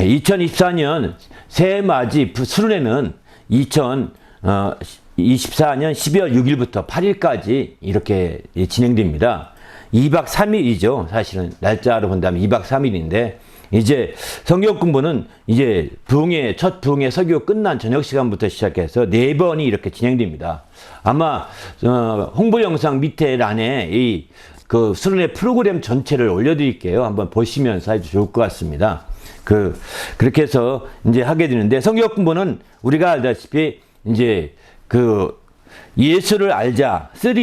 2024년 새해맞이 수련회는 2024년 12월 6일부터 8일까지 이렇게 진행됩니다. 2박 3일이죠. 사실은 날짜로 본다면 2박 3일인데 이제 성경 공부는 이제 첫 부흥회 설교 끝난 저녁 시간부터 시작해서 4번이 이렇게 진행됩니다. 아마 홍보 영상 밑에 란에 그 수련회 프로그램 전체를 올려드릴게요. 한번 보시면서 해도 좋을 것 같습니다. 그렇게 해서 이제 하게 되는데, 성경 공부는 우리가 알다시피 이제 예수를 알자 3,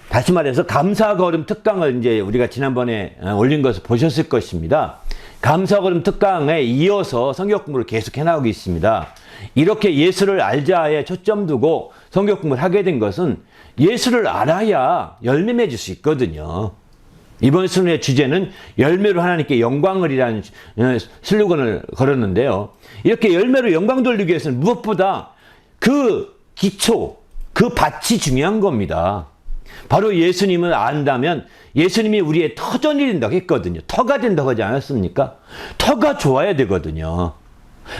다시 말해서 감사걸음 특강을 이제 우리가 지난번에 올린 것을 보셨을 것입니다. 감사걸음 특강에 이어서 성경 공부를 계속 해나가고 있습니다. 이렇게 예수를 알자에 초점 두고 성경 공부를 하게 된 것은 예수를 알아야 열매 맺을 수 있거든요. 이번 수련의 주제는 열매로 하나님께 영광을이라는 슬로건을 걸었는데요. 이렇게 열매로 영광 돌리기 위해서는 무엇보다 그 기초, 그 밭이 중요한 겁니다. 바로 예수님을 안다면 예수님이 우리의 터전이 된다고 했거든요. 터가 된다고 하지 않았습니까? 터가 좋아야 되거든요.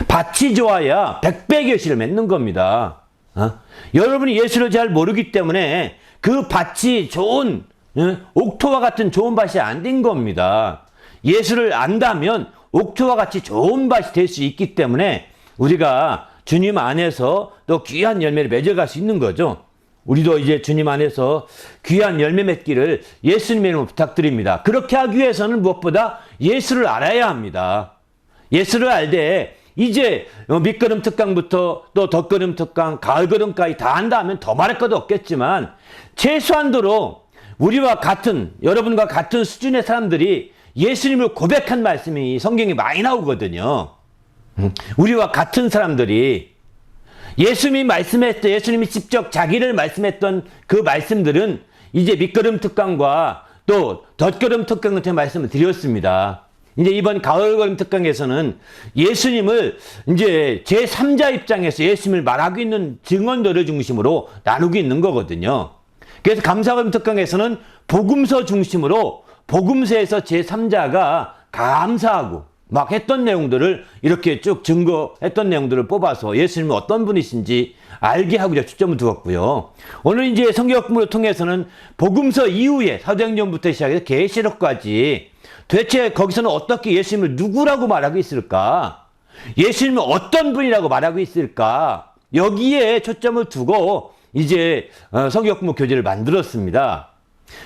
밭이 좋아야 백배결실을 맺는 겁니다. 여러분이 예수를 잘 모르기 때문에 그 밭이 좋은 옥토와 같은 좋은 밭이 안 된 겁니다. 예수를 안다면 옥토와 같이 좋은 밭이 될 수 있기 때문에 우리가 주님 안에서 또 귀한 열매를 맺어갈 수 있는 거죠. 우리도 이제 주님 안에서 귀한 열매 맺기를 예수님의 이름으로 부탁드립니다. 그렇게 하기 위해서는 무엇보다 예수를 알아야 합니다. 예수를 알되 이제 밑거름 특강부터 또 덧거름 특강, 가을거름까지 다 한다면 더 말할 것도 없겠지만 최소한도로 우리와 같은, 여러분과 같은 수준의 사람들이 예수님을 고백한 말씀이 성경에 많이 나오거든요. 우리와 같은 사람들이 예수님이 직접 자기를 말씀했던 그 말씀들은 이제 밑거름 특강과 또 덧거름 특강 같은 말씀을 드렸습니다. 이제 이번 가을거름 특강에서는 예수님을 이제 제3자 입장에서 예수님을 말하고 있는 증언들을 중심으로 나누고 있는 거거든요. 그래서 감사거름 특강에서는 복음서 중심으로 복음서에서 제3자가 감사하고 막 했던 내용들을 이렇게 쭉 증거했던 내용들을 뽑아서 예수님은 어떤 분이신지 알게 하고 초점을 두었고요. 오늘 이제 성경 공부를 통해서는 복음서 이후에 사도행전부터 시작해서 계시록까지 도대체 거기서는 어떻게 예수님을 누구라고 말하고 있을까? 예수님은 어떤 분이라고 말하고 있을까? 여기에 초점을 두고 이제 성경 공부 교재를 만들었습니다.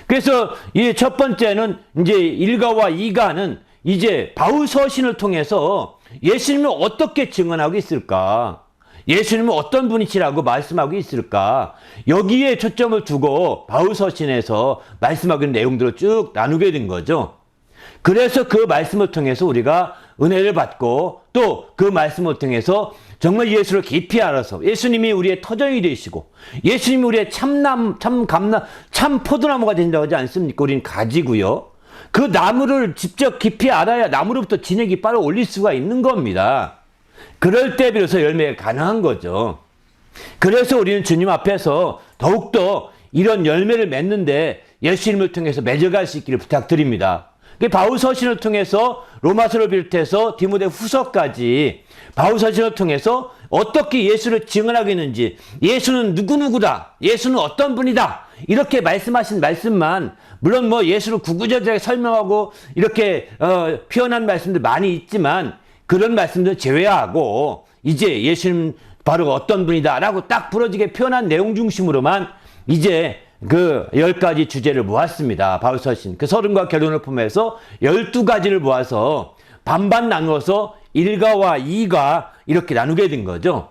그래서 이 첫 번째는 이제 1가와 2가는 이제 바울 서신을 통해서 예수님을 어떻게 증언하고 있을까? 예수님은 어떤 분이시라고 말씀하고 있을까? 여기에 초점을 두고 바울 서신에서 말씀하고 있는 내용들을 쭉 나누게 된 거죠. 그래서 그 말씀을 통해서 우리가 은혜를 받고 또 그 말씀을 통해서 정말 예수를 깊이 알아서 예수님이 우리의 터전이 되시고 예수님이 우리의 참 포도나무가 된다고 하지 않습니까? 우리는 가지고요. 그 나무를 직접 깊이 알아야 나무로부터 진액이 빨아 올릴 수가 있는 겁니다. 그럴 때 비로소 열매가 가능한 거죠. 그래서 우리는 주님 앞에서 더욱더 이런 열매를 맺는데 예수님을 통해서 맺어갈 수 있기를 부탁드립니다. 바울 서신을 통해서 로마서를 비롯해서 디모데 후서까지 바울 서신을 통해서 어떻게 예수를 증언하고 있는지, 예수는 누구누구다, 예수는 어떤 분이다, 이렇게 말씀하신 말씀만, 물론 뭐 예수를 구구절절하게 설명하고 이렇게 표현한 말씀들 많이 있지만 그런 말씀들 제외하고 이제 예수님 바로 어떤 분이다 라고 딱 부러지게 표현한 내용 중심으로만 이제 그 10가지 주제를 모았습니다. 바울서신 그 서론과 결론을 포함해서 12가지를 모아서 반반 나누어서 1가와 2가 이렇게 나누게 된 거죠.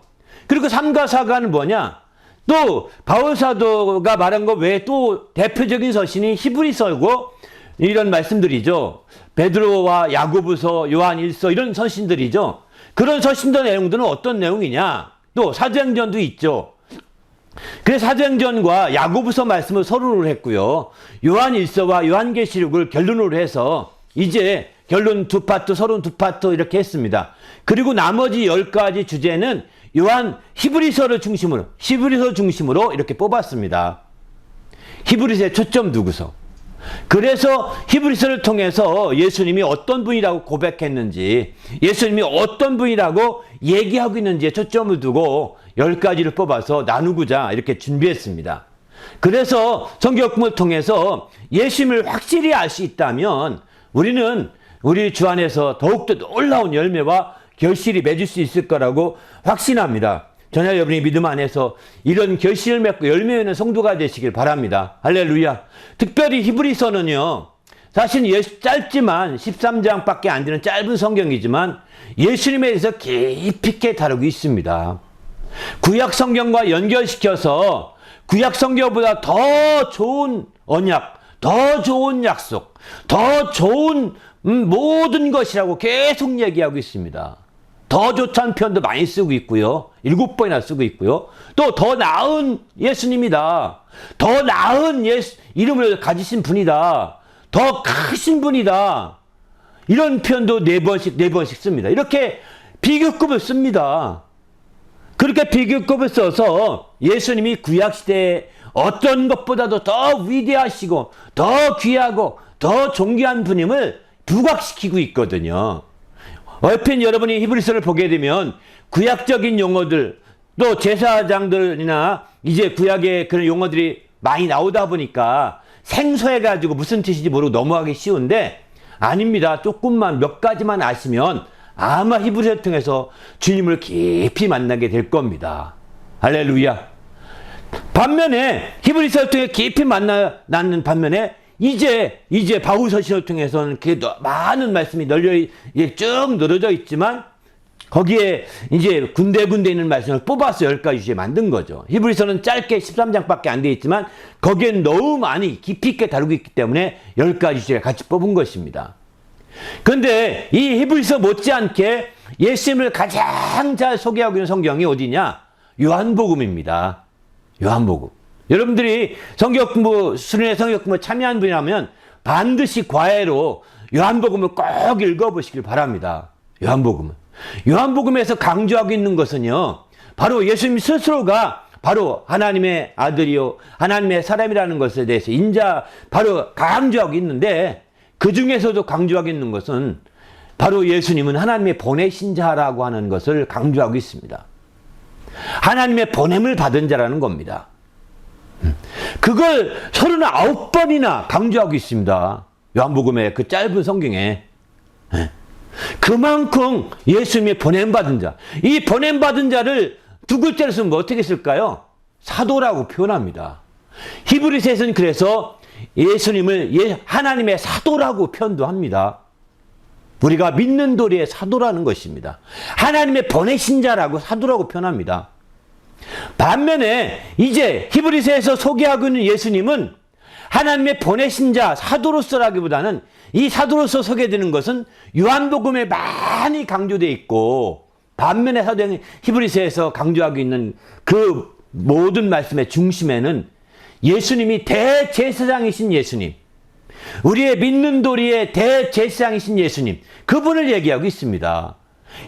그리고 3가 4가는 뭐냐? 또 바울사도가 말한 것 외에 또 대표적인 서신이 히브리서고 이런 말씀들이죠. 베드로와 야고보서, 요한 1서 이런 서신들이죠. 그런 서신들 내용들은 어떤 내용이냐? 또 사도행전도 있죠. 그래서 사도행전과 야고보서 말씀을 서론으로 했고요. 요한 1서와 요한계시록을 결론으로 해서 이제 결론 2파트, 서론 2파트 이렇게 했습니다. 그리고 나머지 10가지 주제는 히브리서 중심으로 이렇게 뽑았습니다. 히브리서에 초점 두고서 그래서 히브리서를 통해서 예수님이 어떤 분이라고 고백했는지, 예수님이 어떤 분이라고 얘기하고 있는지에 초점을 두고 10가지를 뽑아서 나누고자 이렇게 준비했습니다. 그래서 성경을 통해서 예수님을 확실히 알 수 있다면 우리는 우리 주 안에서 더욱더 놀라운 열매와 결실이 맺을 수 있을 거라고 확신합니다. 저녁 여러분이 믿음 안에서 이런 결실을 맺고 열매 있는 성도가 되시길 바랍니다. 할렐루야. 특별히 히브리서는요, 사실 짧지만 13장밖에 안 되는 짧은 성경이지만 예수님에 대해서 깊이 있게 다루고 있습니다. 구약 성경과 연결시켜서 구약 성경보다 더 좋은 언약, 더 좋은 약속, 더 좋은 모든 것이라고 계속 얘기하고 있습니다. 더 좋다는 표현도 많이 쓰고 있고요. 7번이나 쓰고 있고요. 또 더 나은 예수님이다. 더 나은 이름을 가지신 분이다. 더 크신 분이다. 이런 표현도 4번씩 씁니다. 이렇게 비교급을 씁니다. 그렇게 비교급을 써서 예수님이 구약시대에 어떤 것보다도 더 위대하시고 더 귀하고 더 존귀한 분임을 부각시키고 있거든요. 얼핏 여러분이 히브리서를 보게 되면 구약적인 용어들, 또 제사장들이나 이제 구약의 그런 용어들이 많이 나오다 보니까 생소해가지고 무슨 뜻인지 모르고 넘어가기 쉬운데 아닙니다. 조금만 몇 가지만 아시면 아마 히브리서를 통해서 주님을 깊이 만나게 될 겁니다. 할렐루야. 반면에 히브리서를 통해 깊이 만나는 반면에 이제 바울서신을 통해서는 많은 말씀이 쭉 늘어져 있지만 거기에 이제 군데군데 있는 말씀을 뽑아서 10가지 주제 만든 거죠. 히브리서는 짧게 13장밖에 안 되어 있지만 거기엔 너무 많이 깊이 있게 다루고 있기 때문에 10가지 주제를 같이 뽑은 것입니다. 그런데 이 히브리서 못지않게 예수님을 가장 잘 소개하고 있는 성경이 어디냐? 요한복음입니다. 요한복음. 여러분들이 수련회 성경 공부 참여한 분이라면 반드시 과외로 요한복음을 꼭 읽어보시길 바랍니다. 요한복음에서 강조하고 있는 것은요, 바로 예수님 스스로가 바로 하나님의 아들이요 하나님의 사람이라는 것에 대해서 바로 강조하고 있는데, 그 중에서도 강조하고 있는 것은 바로 예수님은 하나님의 보내신 자라고 하는 것을 강조하고 있습니다. 하나님의 보냄을 받은 자라는 겁니다. 그걸 39번이나 강조하고 있습니다. 요한복음의 그 짧은 성경에. 그만큼 예수님의 보냄받은 자, 이 보냄받은 자를 두 글자로 쓰면 어떻게 쓸까요? 사도라고 표현합니다. 히브리서에서는 그래서 예수님을 하나님의 사도라고 표현도 합니다. 우리가 믿는 도리의 사도라는 것입니다. 하나님의 보내신 자라고 사도라고 표현합니다. 반면에 이제 히브리서에서 소개하고 있는 예수님은 하나님의 보내신 자, 사도로서라기보다는 이 사도로서 소개되는 것은 요한복음에 많이 강조되어 있고, 반면에 사도행 히브리서에서 강조하고 있는 그 모든 말씀의 중심에는 예수님이 대제사장이신 예수님, 우리의 믿는 도리의 대제사장이신 예수님, 그분을 얘기하고 있습니다.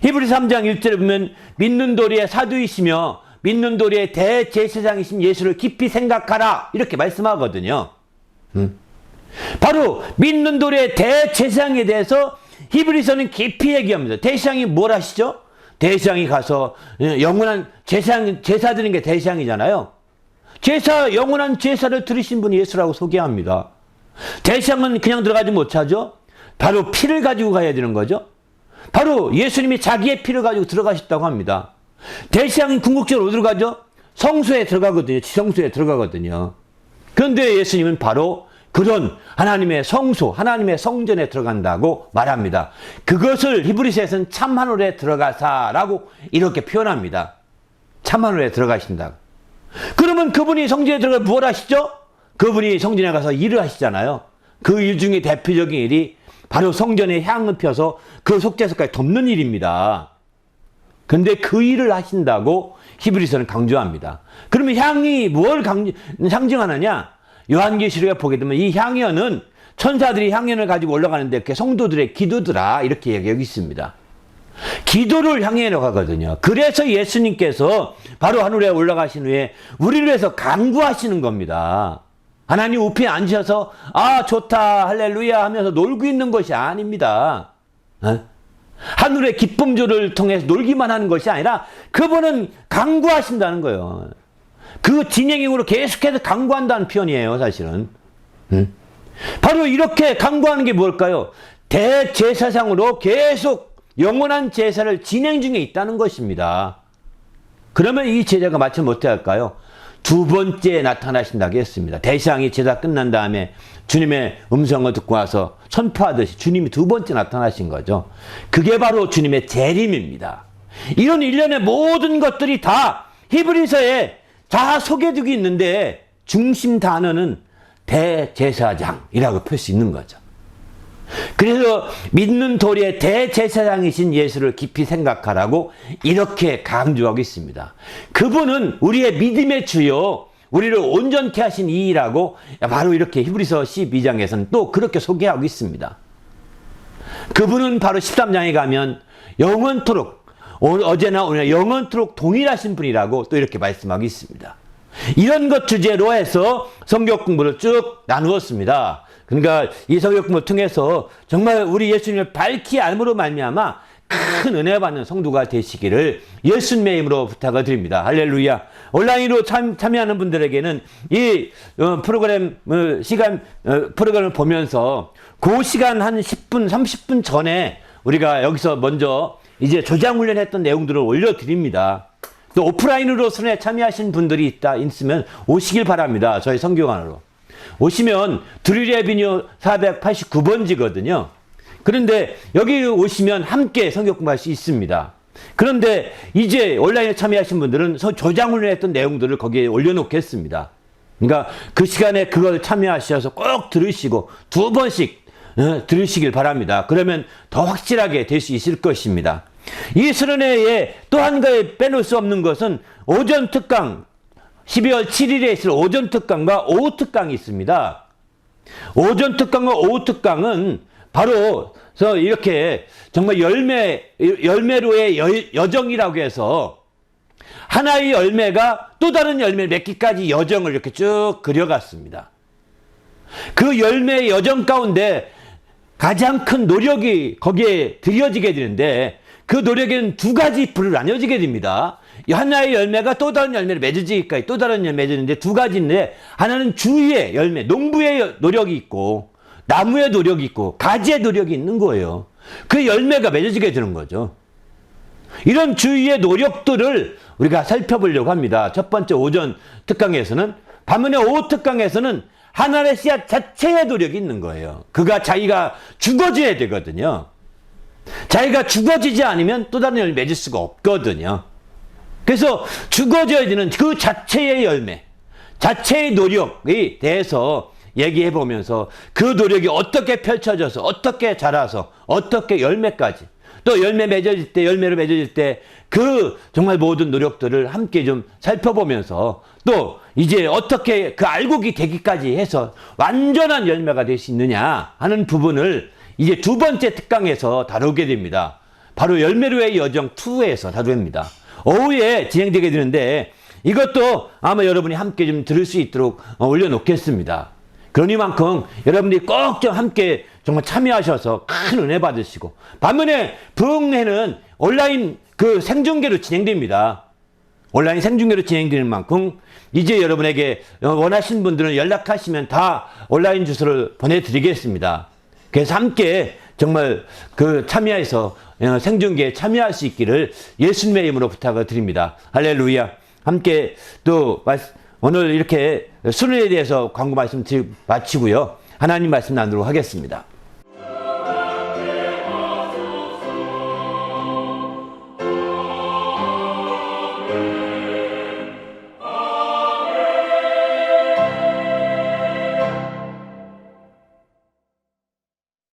히브리서 3장 1절에 보면 믿는 도리의 사도이시며 믿는 도리의 대제사장이신 예수를 깊이 생각하라, 이렇게 말씀하거든요. 바로 믿는 도리의 대제사장에 대해서 히브리서는 깊이 얘기합니다. 대제사장이 뭘 하시죠? 대제사장이 가서 영원한 제사 드리는 게 대제사장이잖아요. 영원한 제사를 드리신 분이 예수라고 소개합니다. 대제사장은 그냥 들어가지 못하죠. 바로 피를 가지고 가야 되는 거죠. 바로 예수님이 자기의 피를 가지고 들어가셨다고 합니다. 대제사장이 궁극적으로 어디로 가죠? 성소에 들어가거든요. 지성소에 들어가거든요. 그런데 예수님은 바로 그런 하나님의 성소, 하나님의 성전에 들어간다고 말합니다. 그것을 히브리서에서는 참하늘에 들어가사라고 이렇게 표현합니다. 참하늘에 들어가신다. 그러면 그분이 성전에 들어가 뭘 하시죠? 그분이 성전에 가서 일을 하시잖아요. 그 일 중에 대표적인 일이 바로 성전에 향을 펴서 그 속죄소까지 덮는 일입니다. 근데 그 일을 하신다고 히브리서는 강조합니다. 그러면 향이 뭘 상징하느냐? 요한계시록에 보게 되면 이 향연은 천사들이 향연을 가지고 올라가는데 그 성도들의 기도더라, 이렇게 여기 있습니다. 기도를 향해 가거든요. 그래서 예수님께서 바로 하늘에 올라가신 후에 우리를 위해서 간구하시는 겁니다. 하나님 우편에 앉으셔서 아 좋다 할렐루야 하면서 놀고 있는 것이 아닙니다. 하늘의 기쁨조를 통해서 놀기만 하는 것이 아니라 그분은 강구하신다는 거예요. 그 진행형으로 계속해서 강구한다는 표현이에요, 사실은. 바로 이렇게 강구하는 게 뭘까요? 대제사장으로 계속 영원한 제사를 진행 중에 있다는 것입니다. 그러면 이 제자가 마치 어떻게 할까요? 두 번째 나타나신다고 했습니다. 대상이 제사 끝난 다음에 주님의 음성을 듣고 와서 선포하듯이 주님이 두 번째 나타나신 거죠. 그게 바로 주님의 재림입니다. 이런 일련의 모든 것들이 다 히브리서에 다 소개되고 있는데 중심 단어는 대제사장이라고 볼 수 있는 거죠. 그래서 믿는 도리의 대제사장이신 예수를 깊이 생각하라고 이렇게 강조하고 있습니다. 그분은 우리의 믿음의 주요, 우리를 온전케 하신 이라고 바로 이렇게 히브리서 12장에서는 또 그렇게 소개하고 있습니다. 그분은 바로 13장에 가면 영원토록, 어제나 오늘 영원토록 동일하신 분이라고 또 이렇게 말씀하고 있습니다. 이런 것 주제로 해서 성경 공부를 쭉 나누었습니다. 그러니까 이 성경 공부를 통해서 정말 우리 예수님을 밝히 알므로 말미암아 큰 은혜 받는 성도가 되시기를 예수님의 이름으로 부탁을 드립니다. 할렐루야. 온라인으로 참여하는 분들에게는 이 프로그램 프로그램을 보면서 그 시간 한 10분 30분 전에 우리가 여기서 먼저 이제 조장 훈련했던 내용들을 올려드립니다. 또 오프라인으로 순회 참여하신 분들이 있으면 오시길 바랍니다. 저희 성교관으로 오시면 드릴 에비뉴 489번지거든요. 그런데 여기 오시면 함께 성경 공부할 수 있습니다. 그런데 이제 온라인에 참여하신 분들은 조장훈련 했던 내용들을 거기에 올려놓겠습니다. 그러니까 그 시간에 그걸 참여하셔서 꼭 들으시고 두 번씩 들으시길 바랍니다. 그러면 더 확실하게 될 수 있을 것입니다. 이 수련회에 또 한 가지 빼놓을 수 없는 것은 오전 특강, 12월 7일에 있을 오전 특강과 오후 특강이 있습니다. 오전 특강과 오후 특강은 바로 이렇게 정말 열매로의 여정이라고 해서 하나의 열매가 또 다른 열매를 맺기까지 여정을 이렇게 쭉 그려갔습니다. 그 열매의 여정 가운데 가장 큰 노력이 거기에 들여지게 되는데 그 노력에는 두 가지 부를 나뉘어지게 됩니다. 하나의 열매가 또 다른 열매를 맺어지기까지 또 다른 열매를 맺는데 두 가지인데 하나는 주위의 열매, 농부의 노력이 있고 나무의 노력이 있고 가지의 노력이 있는 거예요. 그 열매가 맺어지게 되는 거죠. 이런 주위의 노력들을 우리가 살펴보려고 합니다. 첫 번째 오전 특강에서는, 반면에 오후 특강에서는 하나의 씨앗 자체의 노력이 있는 거예요. 그가 자기가 죽어져야 되거든요. 자기가 죽어지지 않으면 또 다른 열매 맺을 수가 없거든요. 그래서 죽어져야 되는 그 자체의 열매, 자체의 노력에 대해서 얘기해 보면서 그 노력이 어떻게 펼쳐져서 어떻게 자라서 어떻게 열매까지 또 열매 맺어질 때 열매로 맺어질 때 그 정말 모든 노력들을 함께 좀 살펴보면서 또 이제 어떻게 그 알곡이 되기까지 해서 완전한 열매가 될 수 있느냐 하는 부분을 이제 두 번째 특강에서 다루게 됩니다. 바로 열매로의 여정 2에서 다룹니다. 오후에 진행되게 되는데 이것도 아마 여러분이 함께 좀 들을 수 있도록 올려놓겠습니다. 그러니만큼 여러분들이 꼭 좀 함께 정말 참여하셔서 큰 은혜 받으시고, 반면에 부흥회는 온라인 그 생중계로 진행됩니다. 온라인 생중계로 진행되는 만큼 이제 여러분에게 원하시는 분들은 연락하시면 다 온라인 주소를 보내드리겠습니다. 그래서 함께 정말 그 참여해서 생중계에 참여할 수 있기를 예수님의 이름으로 부탁을 드립니다. 할렐루야. 함께 또 오늘 이렇게 수련에 대해서 광고 말씀 마치고요. 하나님 말씀 나누도록 하겠습니다.